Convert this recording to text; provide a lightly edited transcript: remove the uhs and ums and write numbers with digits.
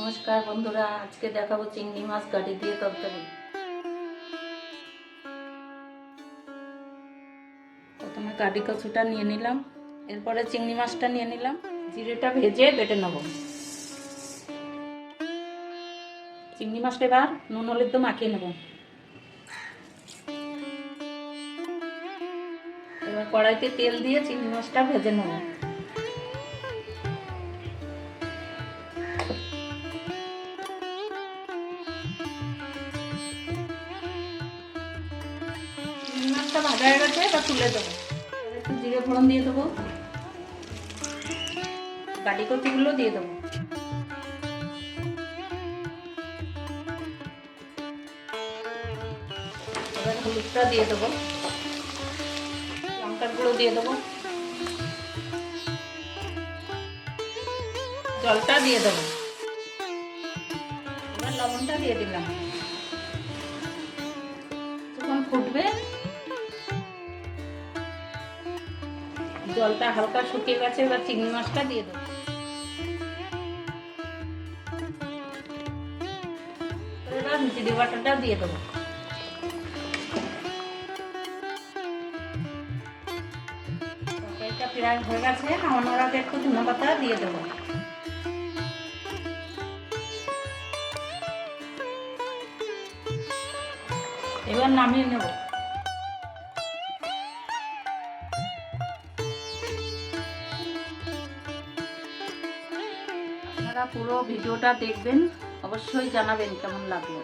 নমস্কার বন্ধুরা, আজকে দেখাবো চিংড়ি মাছ গাড়ি দিয়ে তরকারি। প্রথমে গাড়ি কচুটা নিয়ে নিলাম, এরপরে চিংড়ি মাছটা নিয়ে নিলাম। জিরেটা ভেজে বেটে নেব। চিংড়ি মাছটা এবার নুন হলুদ দিয়ে মাখিয়ে নেব। এবার কড়াইতে তেল দিয়ে চিংড়ি মাছটা ভেজে নেব। চিংড়ি মাছটা ভাজা হয়ে গেছে, এবার তুলে দেবো। একটু জিরে ফোড়ন দিয়ে দেবো, গাড়ি কচুগুলো দিয়ে দেবো। এবার হলুদটা দিয়ে দেবো, লঙ্কার গুঁড়ো দিয়ে দেবো, জলটা দিয়ে দেবো। এবার লবণটা দিয়ে দিলাম। যখন ফুটবে, জলটা হালকা শুকিয়ে গেছে, এবার চিংড়ি মাছটা দিয়ে দেবো। এবার জিরে বাটাটা দিয়ে দেবো। তরকারিটা প্রায় হয়ে গেছে, নামানোর আগে একটু ধনে পাতা দিয়ে দেবো। এবার নামিয়ে নেব। আপনারা পুরো ভিডিওটা দেখবেন, অবশ্যই জানাবেন কেমন লাগলো।